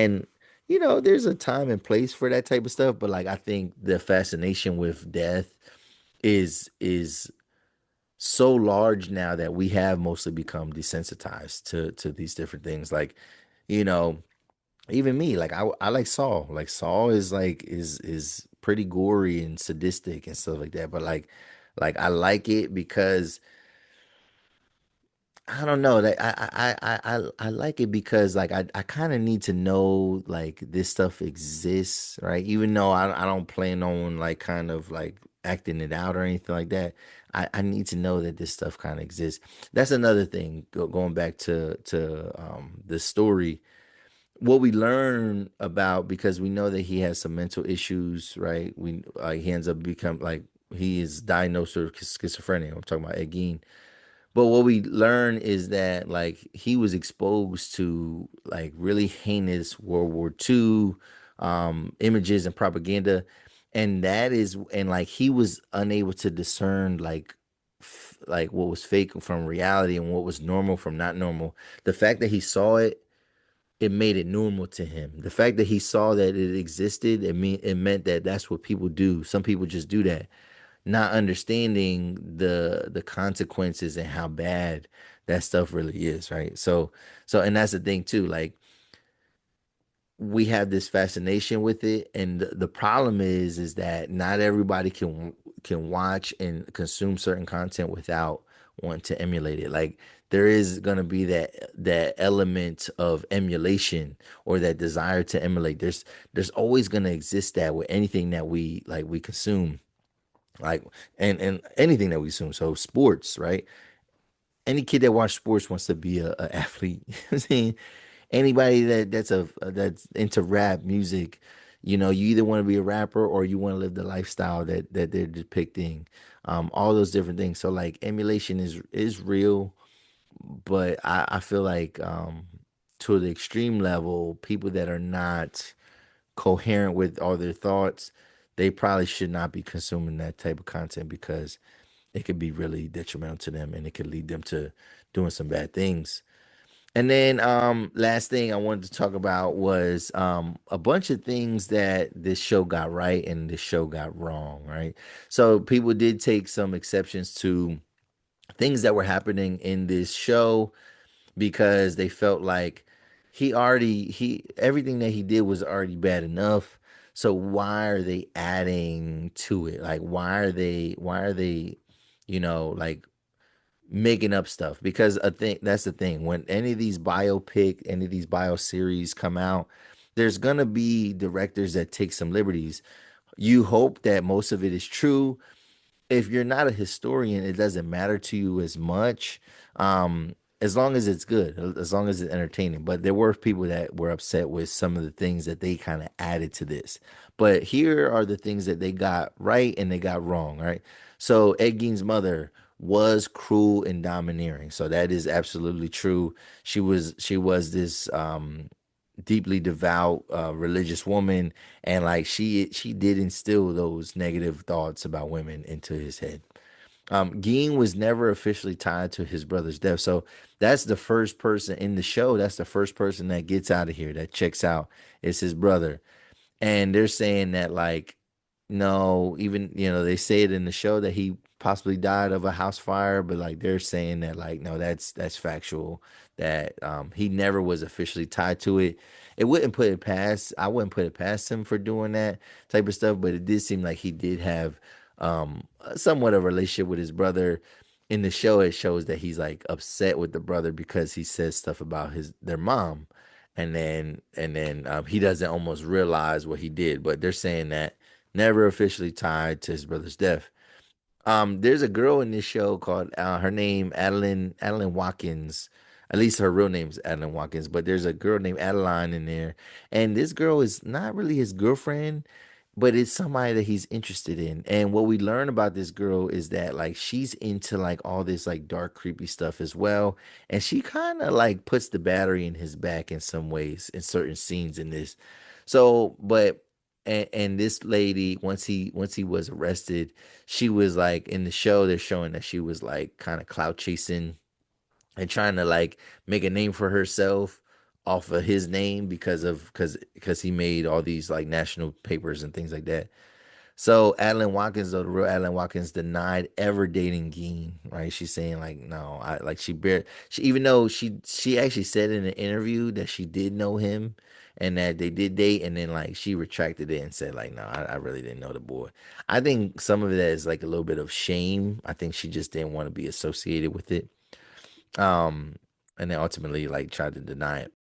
And there's a time and place for that type of stuff, but like I think the fascination with death is so large now that we have mostly become desensitized to these different things. Like, you know, even me, like I like Saw. Like Saw is is pretty gory and sadistic and stuff like that. But like I like it because I don't know that I like it because like I kind of need to know like this stuff exists, right? Even though I don't plan on like kind of like acting it out or anything like that. I need to know that this stuff kind of exists. That's another thing going back to the story. What we learn about, because we know that he has some mental issues, right? We he ends up become like he is diagnosed with schizophrenia. I'm talking about Ed Gein. But what we learn is that like he was exposed to like really heinous World War II images and propaganda, and like he was unable to discern like what was fake from reality and what was normal from not normal. The fact that he saw it, it made it normal to him. The fact that he saw that it existed, it meant that that's what people do. Some people just do that, not understanding the consequences and how bad that stuff really is, right? So and that's the thing too, like we have this fascination with it, and the problem is that not everybody can watch and consume certain content without wanting to emulate it. Like there is going to be that element of emulation or that desire to emulate. There's always going to exist that with anything that we consume, like and anything that we assume. So sports, right? Any kid that watches sports wants to be a athlete. You know what I'm saying? Anybody that's into rap music, you either want to be a rapper or you want to live the lifestyle that they're depicting. All those different things. So like emulation is real, but I feel like to the extreme level, people that are not coherent with all their thoughts, they probably should not be consuming that type of content because it could be really detrimental to them and it could lead them to doing some bad things. And then last thing I wanted to talk about was a bunch of things that this show got right and this show got wrong, right? So people did take some exceptions to things that were happening in this show because they felt like he everything that he did was already bad enough. So why are they adding to it? Like why are they like making up stuff? Because I think that's the thing. When any of these bio series come out, there's gonna be directors that take some liberties. You hope that most of it is true. If you're not a historian, it doesn't matter to you as much. As long as it's good, as long as it's entertaining. But there were people that were upset with some of the things that they kind of added to this. But here are the things that they got right and they got wrong, right? So Ed Gein's mother was cruel and domineering. So that is absolutely true. She was this deeply devout religious woman, and like she did instill those negative thoughts about women into his head. Geen was never officially tied to his brother's death, so that's the first person in the show. That's the first person that gets out of here, that checks out. It's his brother, and they're saying that like no, even they say it in the show that he possibly died of a house fire, but like they're saying that like no, that's factual, that he never was officially tied to it. I wouldn't put it past him for doing that type of stuff, but it did seem like he did have somewhat of a relationship with his brother. In the show it shows that he's like upset with the brother because he says stuff about their mom, and then he doesn't almost realize what he did, but they're saying that never officially tied to his brother's death. There's a girl in this show called her name Adeline Watkins. At least her real name's Adeline Watkins, but there's a girl named Adeline in there, and this girl is not really his girlfriend, but it's somebody that he's interested in. And what we learn about this girl is that like she's into like all this like dark, creepy stuff as well, and she kind of like puts the battery in his back in some ways in certain scenes in this. So, but and this lady, once he was arrested, she was like in the show. They're showing that she was like kind of clout chasing and trying to like make a name for herself off of his name because he made all these like national papers and things like that. So Adeline Watkins, though, the real Adeline Watkins denied ever dating Gein, right? She's saying like, no, I like she even though she actually said in an interview that she did know him and that they did date, and then like she retracted it and said like, no, I really didn't know the boy. I think some of that is like a little bit of shame. I think she just didn't want to be associated with it. Um, and then ultimately like tried to deny it.